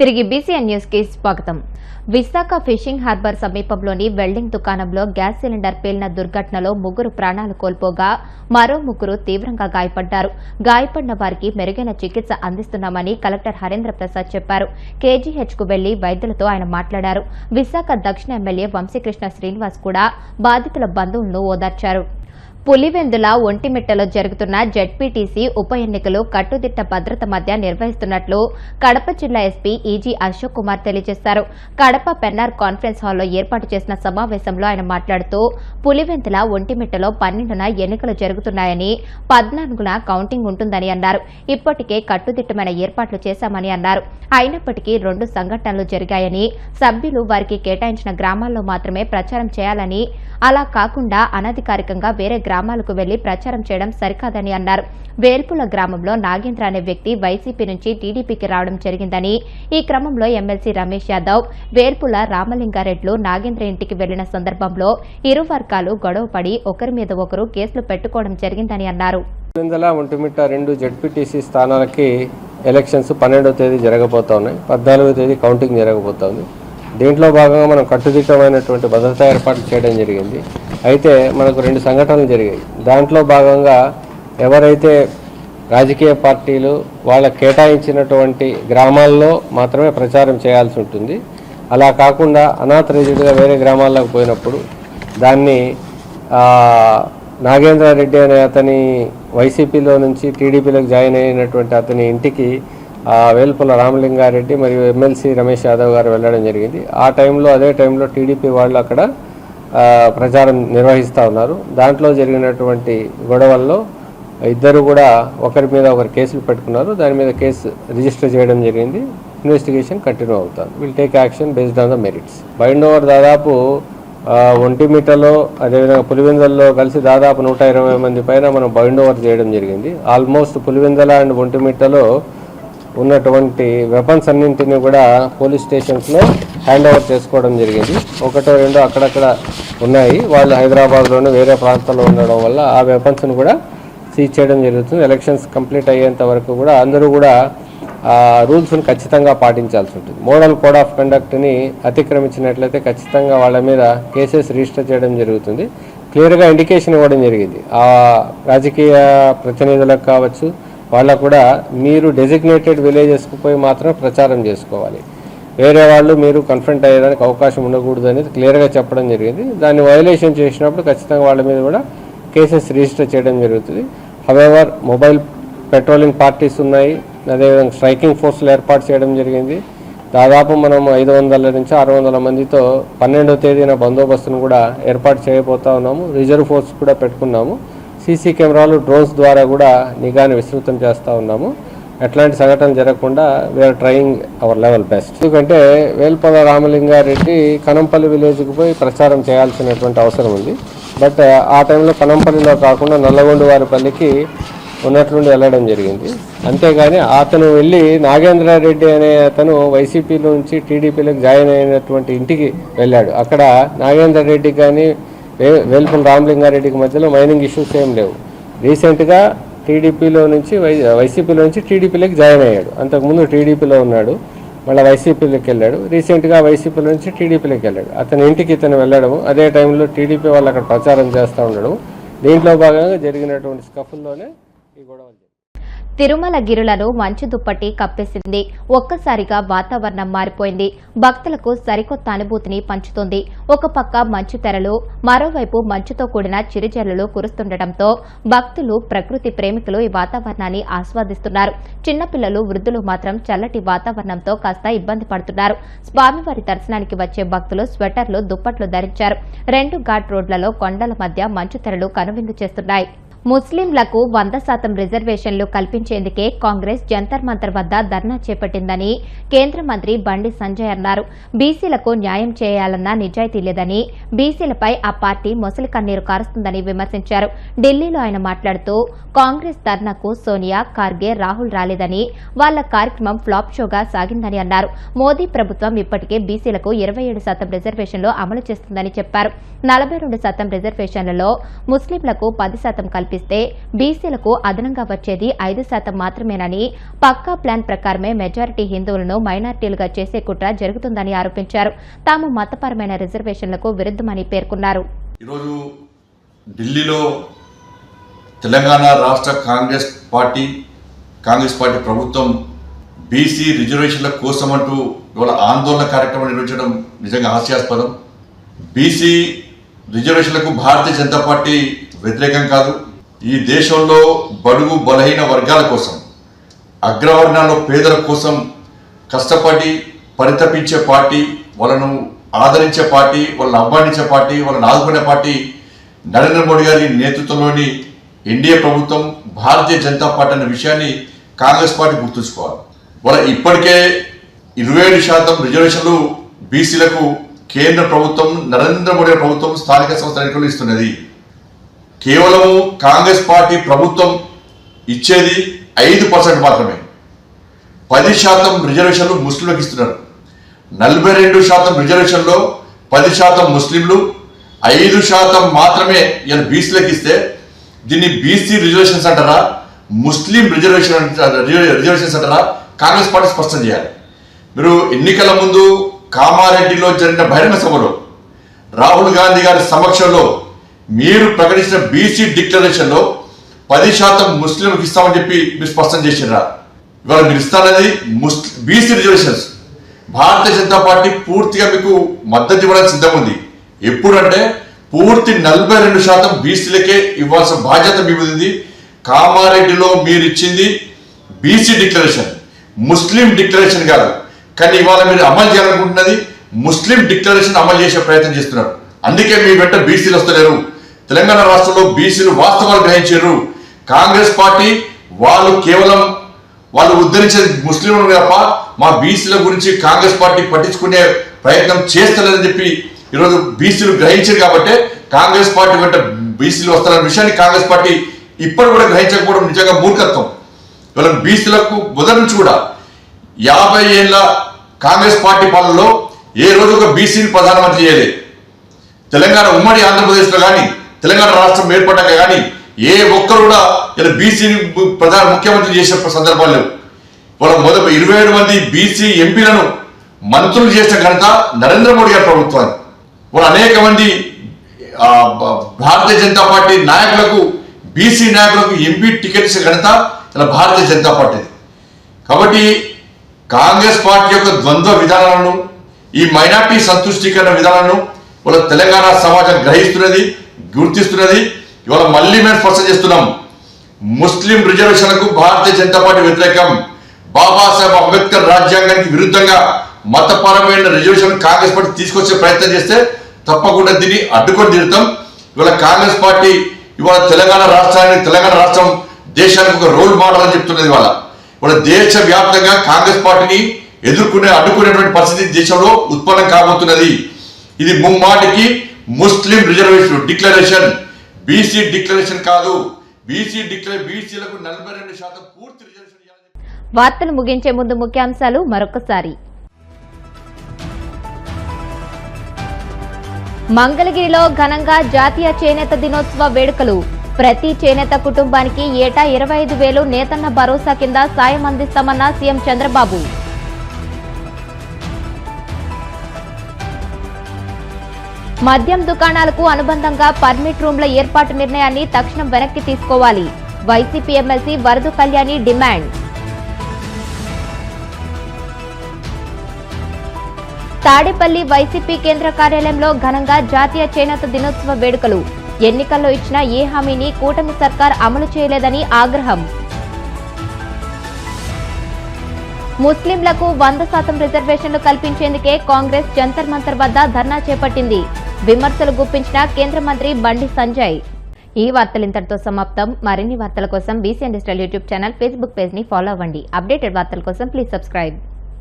తిరిగి BCN news కి స్వాగతం. విశాఖ ఫిషింగ్ హార్బర్ సమీపంలోని వెల్డింగ్ దుకాణంలో గ్యాస్ సిలిండర్ పేలిన దుర్ఘటనలో 3 ప్రాణాలు కోల్పోగా మరో 3 తీవ్రంగా గాయపడ్డారు. గాయపడిన వారికి మెరుగైన చికిత్స అందిస్తున్నామని కలెక్టర్ హరేంద్ర ప్రసాద్ చెప్పారు. కేజీహెచ్ కు వెళ్లి వైద్యులతో ఆయన మాట్లాడారు. విశాఖ దక్షిణ ఎమ్మెల్యే వంశీకృష్ణ శ్రీనివాస్ కూడా బాధితుల బంధువులను ఓదార్చారు. పులివెందుల ఒంటిమిట్టలో జరుగుతున్న జెడ్పీటీసీ ఉప ఎన్నికలు కట్టుదిట్ట భద్రత మధ్య నిర్వహిస్తున్నట్లు కడప జిల్లా ఎస్పీ ఈజీ అశోక్ కుమార్ తెలియజేశారు. కడప పెన్నార్ కాన్ఫరెన్స్ హాల్లో ఏర్పాటు చేసిన సమావేశంలో ఆయన మాట్లాడుతూ పులివెందుల ఒంటిమిట్టలో 12న ఎన్నికలు జరుగుతున్నాయని 14న కౌంటింగ్ ఉంటుందని అన్నారు. ఇప్పటికే కట్టుదిట్టమైన ఏర్పాట్లు చేశామని అన్నారు. అయినప్పటికీ 2 సంఘటనలు జరిగాయని, సభ్యులు వారికి కేటాయించిన గ్రామాల్లో మాత్రమే ప్రచారం చేయాలని, అలా కాకుండా అనధికారికంగా వేరే గ్రామాలకు వెళ్లి ప్రచారం చేయడం సరికాదని అన్నారు. వేల్పుల గ్రామంలో నాగేంద్ర అనే వ్యక్తి వైసీపీ నుంచి టీడీపీకి రావడం జరిగిందని, ఈ క్రమంలో ఎమ్మెల్సీ రమేష్ యాదవ్, వేల్పుల రామలింగారెడ్లు నాగేంద్ర ఇంటికి వెళ్లిన సందర్భంలో ఇరు వర్గాలు గొడవపడి ఒకరి మీద ఒకరు కేసులు పెట్టుకోవడం జరిగిందని అన్నారు. ఒంటిమిట్ట 2 జెడ్పీటీసీ స్థానాలకి ఎలక్షన్స్ 12వ తేదీ జరగబోతున్నాయి. 14వ తేదీ కౌంటింగ్ జరగబోతోంది. దీంట్లో భాగంగా మనం కట్టుదిట్టమైనటువంటి భద్రతా ఏర్పాట్లు చేయడం జరిగింది. అయితే మనకు 2 సంఘటనలు జరిగాయి. దాంట్లో భాగంగా ఎవరైతే రాజకీయ పార్టీలు వాళ్ళ కేటాయించినటువంటి గ్రామాల్లో మాత్రమే ప్రచారం చేయాల్సి ఉంటుంది. అలా కాకుండా అనాథరైజ్డ్గా వేరే గ్రామాల్లోకి పోయినప్పుడు దాన్ని నాగేంద్రారెడ్డి అనే అతని వైసీపీలో నుంచి టీడీపీలోకి జాయిన్ అయినటువంటి అతని ఇంటికి వేల్పుల రామలింగారెడ్డి మరియు ఎమ్మెల్సీ రమేష్ యాదవ్ గారు వెళ్ళడం జరిగింది. ఆ టైంలో అదే టైంలో టీడీపీ వాళ్ళు అక్కడ ప్రచారం నిర్వహిస్తూ ఉన్నారు. దాంట్లో జరిగినటువంటి గొడవల్లో ఇద్దరు కూడా ఒకరి మీద ఒకరు కేసులు పెట్టుకున్నారు. దాని మీద కేసు రిజిస్టర్ చేయడం జరిగింది. ఇన్వెస్టిగేషన్ కంటిన్యూ అవుతుంది. Will take action based on the merits. Bind over దాదాపు ఒంటిమిట్టలో అదేవిధంగా పులివెందులలో కలిసి దాదాపు 120 మంది పైన మనం బైండ్ ఓవర్ చేయడం జరిగింది. ఆల్మోస్ట్ పులివెందుల అండ్ ఒంటిమిట్టలో ఉన్నటువంటి వెపన్స్ అన్నింటినీ కూడా పోలీస్ స్టేషన్స్లో హ్యాండ్ ఓవర్ చేసుకోవడం జరిగింది. 1, 2 అక్కడక్కడ ఉన్నాయి. వాళ్ళు హైదరాబాద్లోనే వేరే ప్రాంతాల్లో ఉండడం వల్ల ఆ వెపన్స్ను కూడా సీజ్ చేయడం జరుగుతుంది. ఎలక్షన్స్ కంప్లీట్ అయ్యేంత వరకు కూడా అందరూ కూడా రూల్స్ను ఖచ్చితంగా పాటించాల్సి ఉంటుంది. మోడల్ కోడ్ ఆఫ్ కండక్ట్ని అతిక్రమించినట్లయితే ఖచ్చితంగా వాళ్ళ మీద కేసెస్ రిజిస్టర్ చేయడం జరుగుతుంది. క్లియర్గా ఇండికేషన్ ఇవ్వడం జరిగింది ఆ రాజకీయ ప్రతినిధులకు కావచ్చు, వాళ్ళకు కూడా మీరు డెసిగ్నేటెడ్ విలేజెస్కి పోయి మాత్రం ప్రచారం చేసుకోవాలి. వేరే వాళ్ళు మీరు కన్ఫ్రంట్ అయ్యేదానికి అవకాశం ఉండకూడదు అనేది క్లియర్గా చెప్పడం జరిగింది. దాన్ని వయలేషన్ చేసినప్పుడు ఖచ్చితంగా వాళ్ళ మీద కూడా కేసెస్ రిజిస్టర్ చేయడం జరుగుతుంది. హవెవర్ మొబైల్ పెట్రోలింగ్ పార్టీస్ ఉన్నాయి. అదేవిధంగా స్ట్రైకింగ్ ఫోర్స్లు ఏర్పాటు చేయడం జరిగింది. దాదాపు మనం 500 నుంచి 600 మందితో 12వ తేదీన బందోబస్తును కూడా ఏర్పాటు చేయబోతా ఉన్నాము. రిజర్వ్ ఫోర్స్ కూడా పెట్టుకున్నాము. సీసీ కెమెరాలు, డ్రోన్స్ ద్వారా కూడా నిఘాని విస్తృతం చేస్తూ ఉన్నాము. ఎట్లాంటి సంఘటనలు జరగకుండా we are trying our level best. ఎందుకంటే వేల్పుల రామలింగారెడ్డి కనంపల్లి విలేజ్కి పోయి ప్రచారం చేయాల్సినటువంటి అవసరం ఉంది. బట్ ఆ టైంలో కనంపల్లిలో కాకుండా నల్లగొండవారిపల్లికి ఉన్నట్లుండి వెళ్ళడం జరిగింది. అంతేగాని అతను వెళ్ళి నాగేంద్రారెడ్డి అనే అతను వైసీపీ నుంచి టీడీపీలోకి జాయిన్ అయినటువంటి ఇంటికి వెళ్ళాడు. అక్కడ నాగేంద్రారెడ్డికి కానీ వేల్పుల రామలింగారెడ్డికి మధ్యలో మైనింగ్ ఇష్యూస్ ఏం లేవు. రీసెంట్గా టీడీపీలో నుంచి వైసీపీలో నుంచి టీడీపీలోకి జాయిన్ అయ్యాడు. అంతకుముందు టీడీపీలో ఉన్నాడు, మళ్ళీ వైసీపీలోకి వెళ్ళాడు. రీసెంట్గా వైసీపీలో నుంచి టీడీపీలోకి వెళ్ళాడు. అతని ఇంటికి ఇతను వెళ్ళడము, అదే టైంలో టీడీపీ వాళ్ళు అక్కడ ప్రచారం చేస్తూ ఉండడం, దీంట్లో భాగంగా జరిగినటువంటి స్కఫుల్లోనే ఈ గొడవ. తిరుమల గిరులను మంచు దుప్పటి కప్పేసింది. ఒక్కసారిగా వాతావరణం మారిపోయింది. భక్తులకు సరికొత్త అనుభూతిని పంచుతోంది. ఒక పక్క మంచు తెరలు, మరోవైపు మంచుతో కూడిన చిరుజల్లులు కురుస్తుండటంతో భక్తులు, ప్రకృతి ప్రేమికులు ఈ వాతావరణాన్ని ఆస్వాదిస్తున్నారు. చిన్నపిల్లలు, వృద్ధులు మాత్రం చల్లటి వాతావరణంతో కాస్త ఇబ్బంది పడుతున్నారు. స్వామివారి దర్శనానికి వచ్చే భక్తులు స్వెటర్లు, దుప్పట్లు ధరించారు. 2 ఘాట్ రోడ్లలో కొండల మధ్య మంచు తెరలు కనువిందు చేస్తున్నాయి. ముస్లింలకు 100% రిజర్వేషన్లు కల్పించేందుకే కాంగ్రెస్ జంతర్ మంతర్ వద్ద ధర్నా చేపట్టిందని కేంద్ర మంత్రి బండి సంజయ్ అన్నారు. బీసీలకు న్యాయం చేయాలన్న నిజాయితీ లేదని, బీసీలపై ఆ పార్టీ మొసలి కన్నీరు కారుస్తుందని విమర్శించారు. ఢిల్లీలో ఆయన మాట్లాడుతూ కాంగ్రెస్ ధర్నాకు సోనియా, ఖార్గే, రాహుల్ రాలేదని, వాళ్ల కార్యక్రమం ఫ్లాప్ షోగా సాగిందని అన్నారు. మోదీ ప్రభుత్వం ఇప్పటికే బీసీలకు 27% రిజర్వేషన్లు అమలు చేస్తుందని చెప్పారు. 42% రిజర్వేషన్లలో ముస్లింలకు 10% కల్పిస్తే బీసీలకు అదనంగా వచ్చేది 5% మాత్రమేనని, పక్కా ప్లాన్ ప్రకారమే మెజారిటీ హిందువులను మైనార్టీలుగా చేసే కుట్ర జరుగుతుందని ఆరోపించారు. తాము మతపరమైన రిజర్వేషన్లకు విరుద్ధమని పేర్కొన్నారు. ఈరోజు ఢిల్లీలో తెలంగాణ రాష్ట్ర కాంగ్రెస్ పార్టీ ప్రభుత్వం బీసీ రిజర్వేషన్ల కోసం అంటూ ఇవాళ ఆందోళన కార్యక్రమం నిర్వహించడం నిజంగా హాస్యాస్పదం. బీసీ రిజర్వేషన్లకు భారతీయ జనతా పార్టీ వ్యతిరేకం కాదు. ఈ దేశంలో బడుగు బలహీన వర్గాల కోసం, అగ్రవర్ణాల్లో పేదల కోసం కష్టపడి పరితపించే పార్టీ, వాళ్ళను ఆదరించే పార్టీ, వాళ్ళని అవ్వాడించే పార్టీ, వాళ్ళని ఆదుకునే పార్టీ నరేంద్ర మోడీ గారి నేతృత్వంలోని ఎన్డీఏ ప్రభుత్వం, భారతీయ జనతా పార్టీ అనే విషయాన్ని కాంగ్రెస్ పార్టీ గుర్తుంచుకోవాలి. వాళ్ళ ఇప్పటికే 27% రిజర్వేషన్లు బీసీలకు కేంద్ర ప్రభుత్వం, నరేంద్ర మోడీ ప్రభుత్వం స్థానిక సంస్థల ఎన్నికలు ఇస్తున్నది. కేవలం కాంగ్రెస్ పార్టీ ప్రభుత్వం ఇచ్చేది 5% మాత్రమే. 10% రిజర్వేషన్లు ముస్లింలకు ఇస్తున్నారు. 42% రిజర్వేషన్లో 10% ముస్లింలు, 5% మాత్రమే ఇలా బీసీలకు ఇస్తే దీన్ని బీసీ రిజర్వేషన్స్ అంటారా, ముస్లిం రిజర్వేషన్స్ అంటారా? కాంగ్రెస్ పార్టీ స్పష్టం చేయాలి. మీరు ఎన్నికల ముందు కామారెడ్డిలో జరిగిన బహిరంగ సభలో రాహుల్ గాంధీ గారి సమక్షంలో మీరు ప్రకటించిన బీసీ డిక్లరేషన్లో 10% ముస్లింలకు ఇస్తామని చెప్పి మీరు స్పష్టం చేసిర్రా? ఇవాళ మీరు ఇస్తానది BC reservations. Bharatiya Janata party పూర్తిగా మీకు మద్దతు ఇవ్వడానికి సిద్ధం ఉంది. ఎప్పుడంటే పూర్తి 42% బీసీలకే ఇవ్వాల్సిన బాధ్యత మీ ఉంది. కామారెడ్డిలో మీరు ఇచ్చింది బీసీ డిక్లరేషన్, ముస్లిం డిక్లరేషన్ కాదు. కానీ ఇవాళ మీరు అమలు చేయాలనుకుంటున్నది ముస్లిం డిక్లరేషన్ అమలు చేసే ప్రయత్నం చేస్తున్నారు. అందుకే మీ వెంట బీసీలు వస్తలేరు. తెలంగాణ రాష్ట్రంలో బీసీలు వాస్తవాలు గ్రహించారు. కాంగ్రెస్ పార్టీ కేవలం వాళ్ళు ఉద్ధరించేది ముస్లింలు తప్ప మా బీసీల గురించి కాంగ్రెస్ పార్టీ పట్టించుకునే ప్రయత్నం చేస్తలేదని చెప్పి ఈరోజు బీసీలు గ్రహించారు. కాబట్టి కాంగ్రెస్ పార్టీ వెంట బీసీలు వస్తారన్న విషయాన్ని కాంగ్రెస్ పార్టీ ఇప్పుడు కూడా గ్రహించకపోవడం నిజంగా మూర్ఖత్వం. ఇవాళ బీసీలకు మొదటి నుంచి కూడా 50 ఏళ్ల కాంగ్రెస్ పార్టీ పాలనలో ఏ రోజు ఒక బీసీని ప్రధానమంత్రి చేయలేదు. తెలంగాణ ఉమ్మడి ఆంధ్రప్రదేశ్లో కానీ, తెలంగాణ రాష్ట్రం ఏర్పడ్డాక కానీ ఏ ఒక్కరు కూడా ఇలా బీసీని ప్రధాన ముఖ్యమంత్రి చేసే సందర్భాలు లేవు. వాళ్ళ 27 మంది బీసీ ఎంపీలను మంత్రులు చేసిన ఘనత నరేంద్ర మోడీ గారి ప్రభుత్వాన్ని. వాళ్ళు అనేక మంది భారతీయ జనతా పార్టీ నాయకులకు, బీసీ నాయకులకు ఎంపీ టికెట్స్ ఘనత ఇలా భారతీయ జనతా పార్టీ. కాబట్టి కాంగ్రెస్ పార్టీ యొక్క ద్వంద్వ విధానాలను, ఈ మైనార్టీ సంతుష్టీకరణ విధానాలను వాళ్ళ తెలంగాణ సమాజం గ్రహిస్తున్నది, గుర్తిస్తున్నది. ఇవాళ మళ్ళీ మేము స్పష్టం చేస్తున్నాం, ముస్లిం రిజర్వేషన్లకు భారతీయ జనతా పార్టీ వ్యతిరేకం. బాబాసాహెబ్ అంబేద్కర్ రాజ్యాంగానికి విరుద్ధంగా మతపరమైన రిజర్వేషన్ కాంగ్రెస్ పార్టీ తీసుకొచ్చే ప్రయత్నం చేస్తే తప్పకుండా దీన్ని అడ్డుకొని తిరుగుతాం. ఇవాళ కాంగ్రెస్ పార్టీ ఇవాళ తెలంగాణ రాష్ట్రం దేశానికి ఒక రోల్ మోడల్ అని చెప్తున్నది. ఇవాళ దేశ వ్యాప్తంగా కాంగ్రెస్ పార్టీని అడ్డుకునేటువంటి పరిస్థితి దేశంలో ఉత్పన్నం కాబోతున్నది. ఇది ముమ్మాటికి ముస్లిం రిజర్వేషన్ డిక్లరేషన్, బీసీ డిక్లరేషన్ కాదు. బీసీలకు 42% పూర్తి రిజర్వేషన్. వార్తలు ముగించే ముందు ముఖ్యాంశాలు మరొకసారి. మంగళగిరిలో ఘనంగా జాతీయ చేనేత దినోత్సవ వేడుకలు. ప్రతి చేనేత కుటుంబానికి ఏటా 25,000 నేతన్న భరోసా కింద సాయం అందిస్తామన్న సీఎం చంద్రబాబు. మద్యం దుకాణాలకు అనుబంధంగా పర్మిట్ రూమ్ల ఏర్పాటు నిర్ణయాన్ని తక్షణం వెనక్కి తీసుకోవాలి. YCP MLC Varudu Kalyani demand. తాడేపల్లి వైసీపీ కేంద్ర కార్యాలయంలో ఘనంగా జాతీయ చేనేత దినోత్సవ వేడుకలు. ఎన్నికల్లో ఇచ్చిన ఏ హామీని కూటమి సర్కార్ అమలు చేయలేదని ఆగ్రహం. ముస్లింలకు 100% రిజర్వేషన్లు కల్పించేందుకే కాంగ్రెస్ జంతర్ మంతర్ వద్ద ధర్నా చేపట్టింది. విమర్శలు గుప్పించిన కేంద్ర మంత్రి బండి సంజయ్. ఈ వార్తలు ఇంతటితో సమాప్తం. మరిన్ని వార్తల కోసం BCN digital YouTube channel, Facebook page ని ఫాలో అవ్వండి. అప్డేటెడ్ వార్తల కోసం ప్లీజ్ సబ్స్క్రైబ్.